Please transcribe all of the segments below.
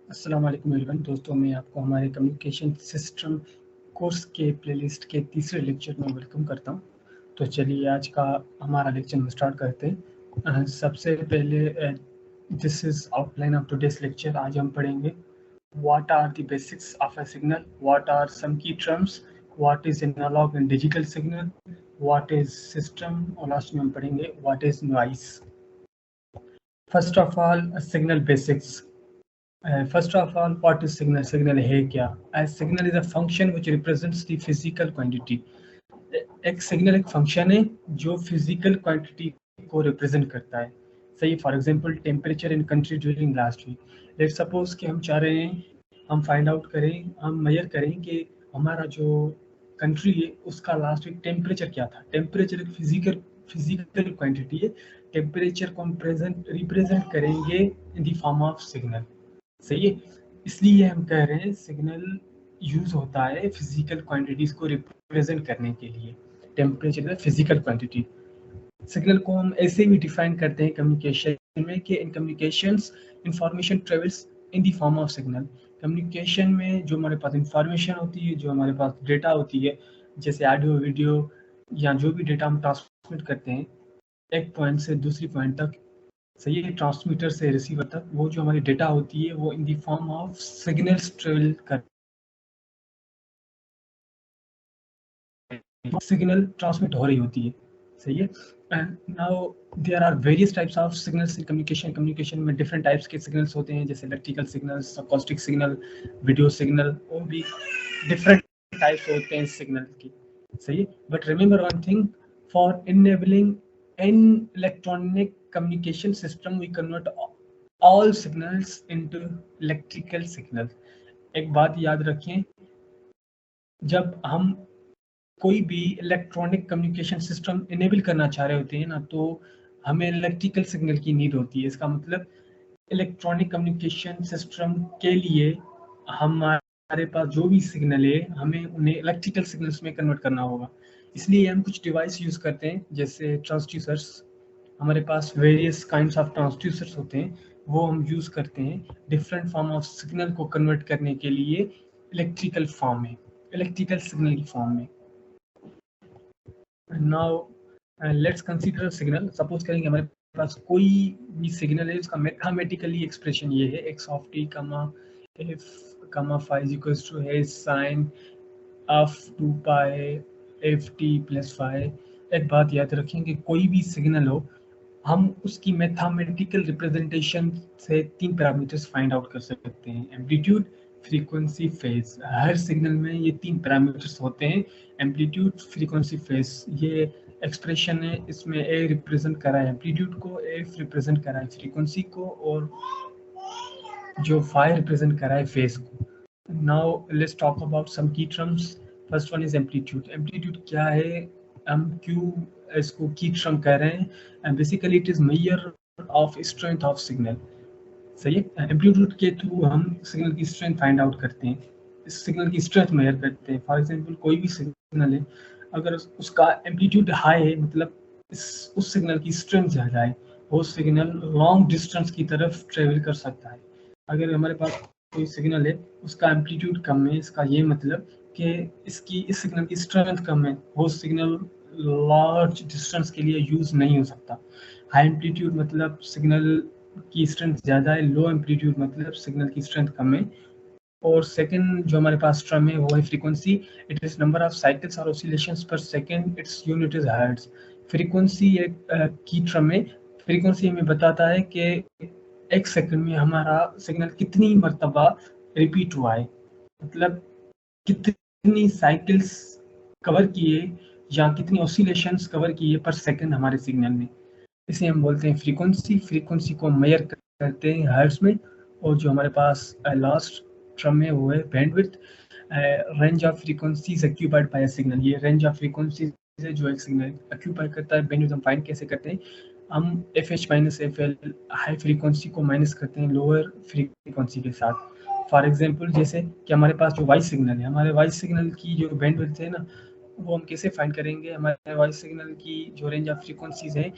अस्सलाम वालेकुम एवरीवन। दोस्तों, मैं आपको हमारे कम्युनिकेशन सिस्टम कोर्स के प्लेलिस्ट के तीसरे लेक्चर में वेलकम करता हूं। तो चलिए आज का हमारा लेक्चर हम स्टार्ट करते हैं। सबसे पहले this is outline of today's lecture. आज हम पढ़ेंगे what are the basics of a signal, what are some key terms, what is analogue and digital signal, what is system, और लास्ट में हम पढ़ेंगे व्हाट इज़ नॉइस। First of all, signal basics. First of all, what is signal? Signal है क्या? A signal is a function which represents the physical quantity. एक सिग्नल एक फंक्शन है जो फिजिकल क्वांटिटी को रिप्रेजेंट करता है। सही, for example temperature in country during last week. Let's suppose कि हम चाह रहे हैं हम फाइंड आउट करें, हम मेजर करें कि हमारा जो कंट्री है उसका लास्ट वीक टेम्परेचर क्या था। टेम्परेचर एक फिजिकल क्वांटिटी है। टेम्परेचर को हम रिप्रेजेंट करेंगे इन द फॉर्म ऑफ सिग्नल। सही है, इसलिए हम कह रहे हैं सिग्नल यूज होता है फिजिकल क्वांटिटीज को रिप्रेजेंट करने के लिए। Temperature physical quantity. सिग्नल को हम ऐसे भी डिफाइन करते हैं कम्युनिकेशन में कि in communications information travels in the form of signal. Communication में जो हमारे पास इंफॉर्मेशन होती है, जो हमारे पास डेटा होती है, जैसे ऑडियो वीडियो या जो भी डेटा हम ट्रांसमिट करते हैं एक पॉइंट से दूसरी पॉइंट तक, सही है, ट्रांसमीटर से रिसीवर तक, वो जो हमारी डेटा होती है वो in the form of signals travel कर सिग्नल ट्रांसमिट हो रही होती है। सही है। And now there are various types of signals in communication. Communication में डिफरेंट टाइप्स के सिग्नल्स होते हैं, जैसे electrical signals, acoustic signal, video signal, और भी डिफरेंट टाइप्स होते हैं सिग्नल की। सही है, but remember one thing, for enabling an electronic communication system we convert all signals into electrical signals. एक बात याद रखें, जब हम कोई भी इलेक्ट्रॉनिक कम्युनिकेशन सिस्टम इनेबल करना चाह रहे होते हैं ना, तो हमें इलेक्ट्रिकल सिग्नल की नीड होती है। इसका मतलब इलेक्ट्रॉनिक कम्युनिकेशन सिस्टम के लिए हमारे पास जो भी सिग्नल है हमें उन्हें इलेक्ट्रिकल सिग्नल्स में कन्वर्ट करना होगा। इसलिए हम कुछ डिवाइस यूज करते हैं, जैसे ट्रांसड्यूसर्स। हमारे पास वेरियस काइंड्स ऑफ ट्रांसड्यूसर्स होते हैं, वो हम यूज करते हैं डिफरेंट फॉर्म ऑफ सिग्नल को कन्वर्ट करने के लिए इलेक्ट्रिकल फॉर्म में, इलेक्ट्रिकल सिग्नल की फॉर्म में। Now let's consider signal. Suppose करेंगे हमारे पास कोई भी सिग्नल है, उसका मैथमेटिकली एक्सप्रेशन ये है, x of t comma f comma phi is equal to है sine of 2 pi F T plus phi। एक बात याद रखें कि कोई भी सिग्नल हो, हम उसकी मैथमेटिकल रिप्रेजेंटेशन से 3 पैरामीटर्स फाइंड आउट कर सकते हैं, एम्पलीट्यूड, फ्रीक्वेंसी, फेज। हर सिग्नल में ये 3 पैरामीटर्स होते हैं, एम्पलीट्यूड, फ्रीक्वेंसी, फेज। ये एक्सप्रेशन है, इसमें ए रिप्रेजेंट करा है एम्पलीट्यूड को, एफ रिप्रेजेंट करा है फ्रीक्वेंसी को, और जो फाई रिप्रेजेंट करा है फेज को। Now let's talk about some key terms. First one is amplitude. Amplitude क्या है, हम क्यों इसको की टर्म कह रहे हैं, and basically it is measure of strength of signal. सही है, एम्पलीट्यूड के थ्रू हम सिग्नल की स्ट्रेंथ फाइंड आउट करते हैं, इस सिग्नल की स्ट्रेंथ मेजर करते हैं। फॉर एग्जांपल कोई भी सिग्नल है, अगर उसका एम्पलीट्यूड हाई है, मतलब उस सिग्नल की स्ट्रेंथ ज़्यादा है, वो सिग्नल लॉन्ग डिस्टेंस की तरफ ट्रेवल कर सकता है। अगर हमारे पास कोई सिग्नल है, उसका एम्पलीट्यूड कम है, इसका ये मतलब कि इस सिग्नल की स्ट्रेंथ कम है, वो सिग्नल लार्ज डिस्टेंस के लिए यूज नहीं हो सकता। हाई एम्पलीट्यूड मतलब सिग्नल की स्ट्रेंथ ज़्यादा है, लो एम्पलीट्यूड मतलब सिग्नल की स्ट्रेंथ कम है। और सेकंड जो हमारे पास टर्म है वो है frequency. It is number of cycles और ऑसिलेशंस पर second, its unit is hertz. Frequency एक की टर्म है। फ्रीक्वेंसी हमें बताता है कि एक सेकंड में हमारा सिग्नल कितनी मर्तबा रिपीट हुआ है, मतलब कितनी साइकिल्स कवर किए या कितनी ऑसिलेशंस कवर किए पर सेकंड हमारे सिग्नल में, इसे हम बोलते हैं फ्रीक्वेंसी। फ्रीक्वेंसी को मेजर करते हैं हर्ट्ज में। और जो हमारे पास लास्ट टर्म है वो है bandwidth. Range of frequencies occupied by a signal. ये रेंज ऑफ फ्रीक्वेंसीज है जो एक सिग्नल ऑक्यूपाई करता है। बैंडविड्थ हम फाइंड कैसे करते हैं, हम FH minus FL high frequency को माइनस करते हैं लोअर फ्रीक्वेंसी के साथ। फॉर एग्जांपल जैसे कि हमारे पास जो वॉइस सिग्नल है, हमारे वॉइस सिग्नल की जो बैंडविड्थ है ना, वो हम कैसे फाइंड करेंगे। हमारे वॉइस सिग्नल की जो रेंज ऑफ फ्रीक्वेंसीज है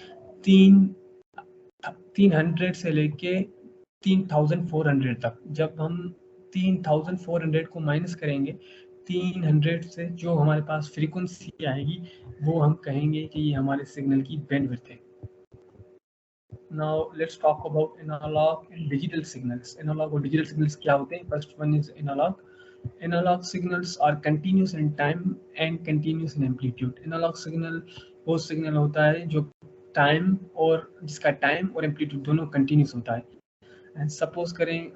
300 से लेके 3400 तक। जब हम 3400 को माइनस करेंगे 300 से, जो हमारे पास फ्रीक्वेंसी आएगी वो हम कहेंगे कि ये हमारे सिग्नल की बैंडविड्थ है। Now let's talk about analog and digital signals. Analog और digital signals क्या होते हैं? First one is analog. Analog signals are continuous in time and continuous in amplitude. Analog signal वो सिग्नल होता है जो टाइम और जिसका टाइम और एम्पलीट्यूड दोनों कंटिन्यूस होता है। सपोज करें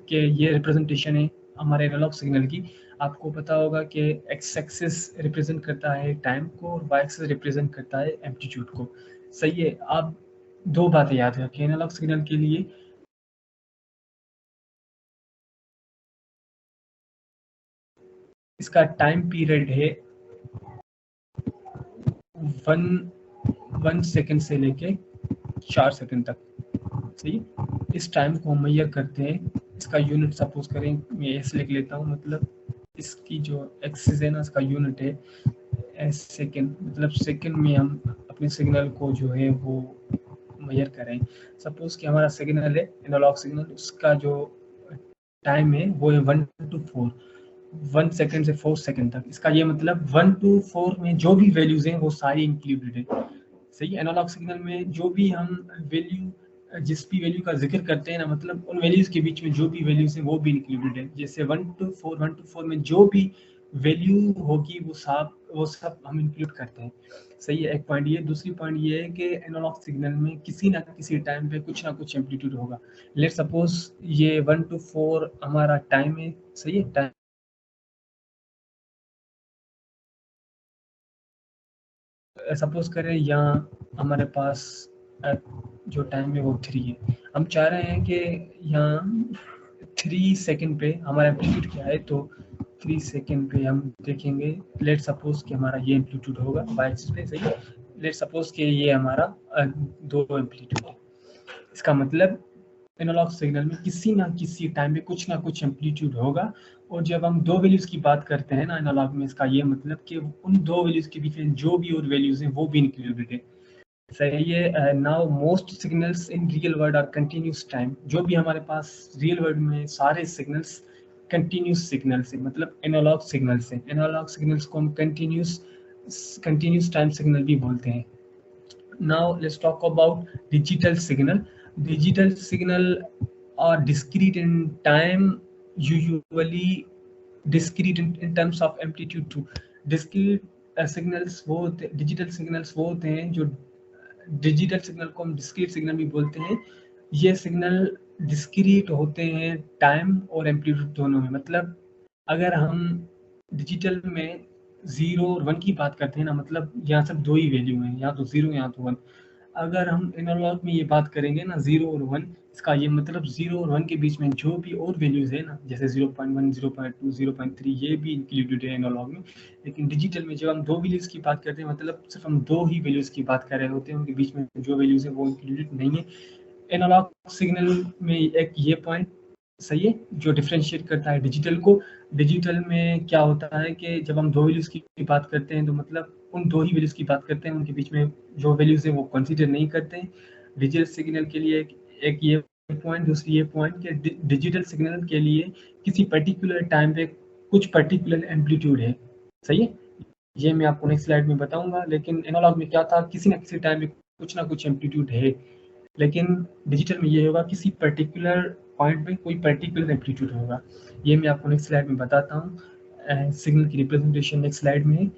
कि ये रिप्रेजेंटेशन है हमारे एनालॉग सिग्नल की। आपको पता होगा कि एक्स एक्सिस रिप्रेजेंट करता है टाइम को और वाई एक्सिस रिप्रेजेंट करता है एम्पलीट्यूड को। सही है। आप दो बातें याद रखें एनालॉग सिग्नल के लिए। इसका टाइम पीरियड है 1 सेकंड से लेके 4 सेकंड तक। सही। इस टाइम को हम मेजर करते हैं। इसका यूनिट सपोज करें मैं ऐसे लिख लेता हूँ, मतलब इसकी जो एक्सिस है ना इसका यूनिट है एस सेकंड, मतलब सेकंड में हम अपने सिग्नल को जो है वो मेजर करें। सपोज कि हमारा सिग्नल है एनालॉग सिग्नल, उसका जो टाइम है वो है 1 to 4, 1 सेकंड से 4 सेकंड तक। इसका ये मतलब 1 to 4 में जो भी वैल्यूज हैं वो सारी इंक्लूडेड है। सही। एनालॉग सिग्नल में जो भी हम वैल्यू, जिस भी वैल्यू का जिक्र करते हैं ना, मतलब उन वैल्यूज के बीच में जो भी वैल्यूज हैं वो भी इंक्लूडेड है। जैसे 1 to 4 में जो भी वैल्यू होगी वो सब हम इंक्लूड करते हैं। सही है। एक पॉइंट ये। दूसरी पॉइंट ये है कि एनालॉग सिग्नल में किसी ना किसी टाइम पे कुछ ना कुछ एम्पलीट्यूड होगा। लेट सपोज ये 1 to 4 हमारा टाइम है। सही है। टाइम सपोज करें यहाँ हमारे पास जो टाइम है वो 3 है। हम चाह रहे हैं कि यहाँ 3 सेकंड पे हमारा एम्पलीट्यूड क्या है, तो 3 सेकंड पे हम देखेंगे। लेट सपोज कि हमारा ये एम्पलीट्यूड होगा वाई एक्सिस पे। सही है। लेट सपोज कि ये हमारा 2 एम्पलीट्यूड है। इसका मतलब एनालॉग सिग्नल में किसी ना किसी टाइम पे कुछ ना कुछ एम्पलीट्यूड होगा। और जब हम दो वैल्यूज की बात करते हैं ना एनालॉग में, इसका ये मतलब कि उन दो वैल्यूज के बीच में जो भी और वैल्यूज हैं वो भी इंक्लूडेड है। सही है। Now most signals in real world are continuous time. जो भी हमारे पास रियल वर्ल्ड में सारे सिग्नल्स कंटिन्यूस सिग्नल्स है, मतलब एनालॉग सिग्नल्स है। एनालॉग सिग्नल्स को हम कंटिन्यूस टाइम सिग्नल भी बोलते हैं। Now let's talk about digital signal. Digital signal are discrete in time, usually discrete in terms of amplitude too. Discrete signals वो digital signals वो होते हैं जो डिजिटल सिग्नल को हम डिस्क्रीट सिग्नल भी बोलते हैं। ये सिग्नल डिस्क्रीट होते हैं टाइम और एम्पलीट्यूड दोनों में। मतलब अगर हम डिजिटल में 0 और 1 की बात करते हैं ना, मतलब यहाँ सब दो ही वैल्यू हैं, यहाँ तो 0 यहाँ तो 1। अगर हम एनालॉग में ये बात करेंगे ना 0 और 1, इसका ये मतलब 0 और 1 के बीच में जो भी और वैल्यूज है ना, जैसे 0.1, 0.2, 0.3, ये भी इंक्लूडेड है एनालॉग में। लेकिन डिजिटल में जब हम दो वैल्यूज की बात करते हैं, मतलब सिर्फ हम दो ही वैल्यूज की बात कर रहे होते हैं, उनके बीच में जो वैल्यूज है वो इंक्लूडेड नहीं है। एनालॉग सिग्नल में एक ये पॉइंट सही है जो डिफ्रेंशिएट करता है डिजिटल को। डिजिटल में क्या होता है कि जब हम दो वैल्यूज की बात करते हैं तो मतलब उन दो ही वैल्यूज की बात करते हैं, उनके बीच में जो वैल्यूज है वो कंसीडर नहीं करते हैं। डिजिटल सिग्नल के लिए एक ये पॉइंट। दूसरी ये पॉइंट कि डिजिटल सिग्नल के लिए किसी पर्टिकुलर टाइम पे कुछ पर्टिकुलर एम्पलीट्यूड है। सही है। ये मैं आपको नेक्स्ट स्लाइड में बताऊंगा। लेकिन एनालॉग में क्या था, किसी ना किसी टाइम पे कुछ ना कुछ एम्पलीट्यूड है। लेकिन डिजिटल में ये होगा किसी पर्टिकुलर पॉइंट पे कोई पर्टिकुलर एम्पलीट्यूड होगा। ये मैं आपको नेक्स्ट स्लाइड में बताता हूँ। सिग्नल की रिप्रेजेंटेशन नेक्स्ट स्लाइड में है।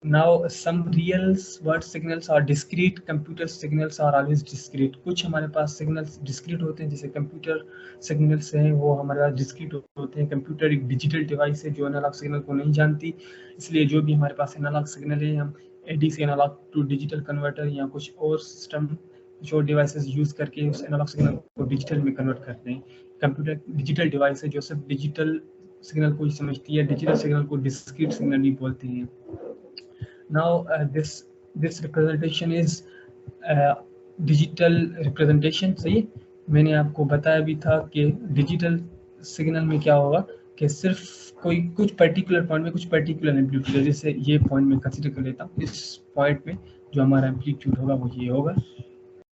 Now some real world signals are discrete. Computer signals are always discrete. कुछ हमारे पास सिग्नल्स डिस्क्रीट होते हैं, जैसे कंप्यूटर सिग्नल्स हैं वो हमारे पास डिस्क्रीट होते हैं। कंप्यूटर एक डिजिटल डिवाइस है जो एनालॉग सिग्नल को नहीं जानती, इसलिए जो भी हमारे पास एनालॉग सिग्नल है हम ADC analog to digital converter या कुछ और सिस्टम जो डिवाइसेस यूज करके उस एनालॉग सिग्नल को डिजिटल में कन्वर्ट करते हैं। कंप्यूटर डिजिटल डिवाइस है जो सिर्फ डिजिटल सिग्नल को ही समझती है। डिजिटल सिग्नल को डिस्क्रीट सिग्नल भी बोलते हैं। Now this representation is digital representation. सही। मैंने आपको बताया भी था कि डिजिटल सिग्नल में क्या होगा कि सिर्फ कोई कुछ पर्टिकुलर पॉइंट में कुछ पर्टिकुलर एम्पलीट्यूड है। जैसे ये पॉइंट में कंसीडर कर लेता हूँ, इस पॉइंट में जो हमारा एम्पलीट्यूड होगा वो ये होगा।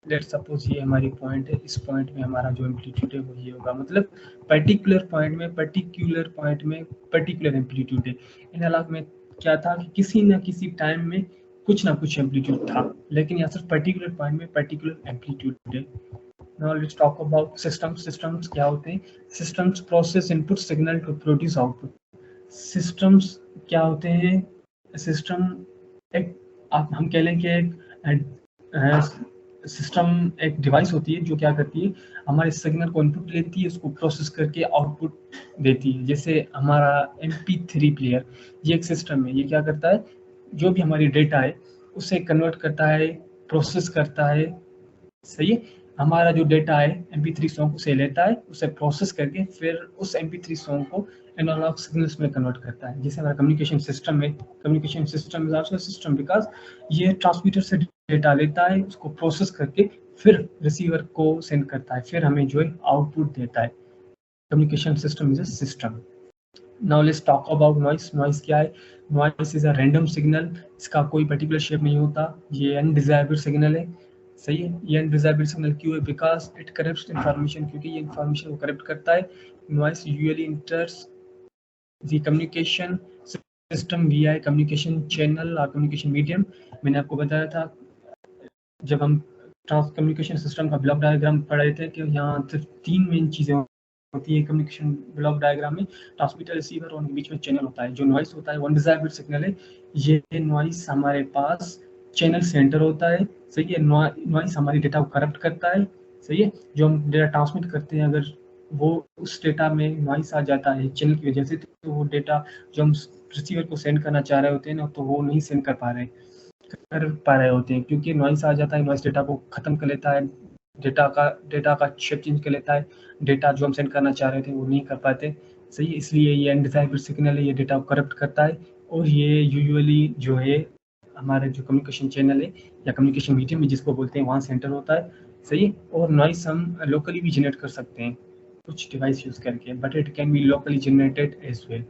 लेट्स सपोज ये हमारी पॉइंट है, इस पॉइंट में हमारा जो एम्पलीट्यूड है वो ये होगा, मतलब पर्टिकुलर पॉइंट में पर्टिकुलर एम्पलीट्यूड है। इन अलग में क्या था कि किसी ना किसी टाइम में कुछ ना कुछ एम्पलीट्यूड था, लेकिन यहाँ सिर्फ पर्टिकुलर पॉइंट में पर्टिकुलर एम्पलीट्यूड है। Now let's talk about systems. Systems क्या होते हैं? Systems process input signal to produce output. Systems क्या होते हैं? System एक आप हम कह लें कि एक सिस्टम एक डिवाइस होती है जो क्या करती है, हमारे सिग्नल को इनपुट लेती है, उसको प्रोसेस करके आउटपुट देती है। जैसे हमारा MP3 प्लेयर, ये एक सिस्टम है, ये क्या करता है, जो भी हमारी डेटा है उसे कन्वर्ट करता है, प्रोसेस करता है, सही है। हमारा जो डेटा है MP3 सॉन्ग उसे लेता है, उसे प्रोसेस करके फिर उस MP3 सॉन्ग को एनालॉग सिग्नल्स में कन्वर्ट करता है। जैसे हमारा कम्युनिकेशन सिस्टम है, communication system is also system because ये ट्रांसमीटर से डेटा लेता है, उसको प्रोसेस करके फिर रिसीवर को सेंड करता है, फिर हमें जो है आउटपुट देता है। Communication system is a system. Now let's talk about noise. Noise क्या है? Noise is a random signal, इसका कोई पर्टिकुलर शेप नहीं होता, ये अनडिजायरेबल सिग्नल है, सही है। ये अनडिजायरेबल सिग्नल क्यों है? बिकॉज इट करप्ट्स इंफॉर्मेशन, क्योंकि ये इंफॉर्मेशन को करप्ट करता है। Noise usually इंटर्स the communication system VI communication channel और कम्युनिकेशन मीडियम। मैंने आपको बताया था जब हम ट्रांस कम्युनिकेशन सिस्टम का ब्लॉक डायग्राम पढ़े थे कि यहाँ सिर्फ 3 मेन चीज़ें होती है कम्युनिकेशन ब्लॉक डायग्राम में, ट्रांसमीटर, रिसीवर और उनके बीच में चैनल होता है। जो नॉइस होता है वो अनडिजायरेबल सिग्नल है, ये नॉइस हमारे पास चैनल सेंटर होता है, सही है। नॉइस हमारी डेटा को करप्ट करता है, सही है। जो हम डेटा ट्रांसमिट करते हैं, अगर वो उस डेटा में नॉइस आ जाता है चैनल की वजह से, तो वो डेटा जो हम रिसीवर को सेंड करना चाह रहे होते हैं ना, तो वो नहीं सेंड कर पा रहे होते हैं, क्योंकि नॉइस आ जाता है। नॉइस डेटा को खत्म कर लेता है, डेटा का शेप चेंज कर लेता है, डेटा जो हम सेंड करना चाह रहे थे वो नहीं कर पाते, सही है। इसलिए ये अनडिजायरेबल सिग्नल है, ये डेटा को करप्ट करता है, और ये यूजुअली जो है हमारे जो कम्युनिकेशन चैनल है या कम्युनिकेशन मीडियम में जिसको बोलते हैं, वहाँ सेंटर होता है, सही है। और नॉइस हम लोकली भी जनरेट कर सकते हैं कुछ डिवाइस यूज करके, but it can be locally generated as well.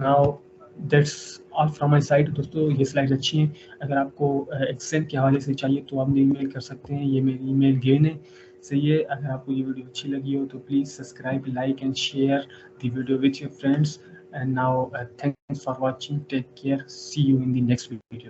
Now that's all from my side. दोस्तों ये स्लाइड अच्छी हैं, अगर आपको एक्सेल के हवाले से चाहिए तो आप मुझे ईमेल कर सकते हैं, ये मेरी ईमेल गेन है, सही है। अगर आपको ये वीडियो अच्छी लगी हो तो please subscribe, like and share the video with your friends. And now thanks for watching, take care, see you in the next video.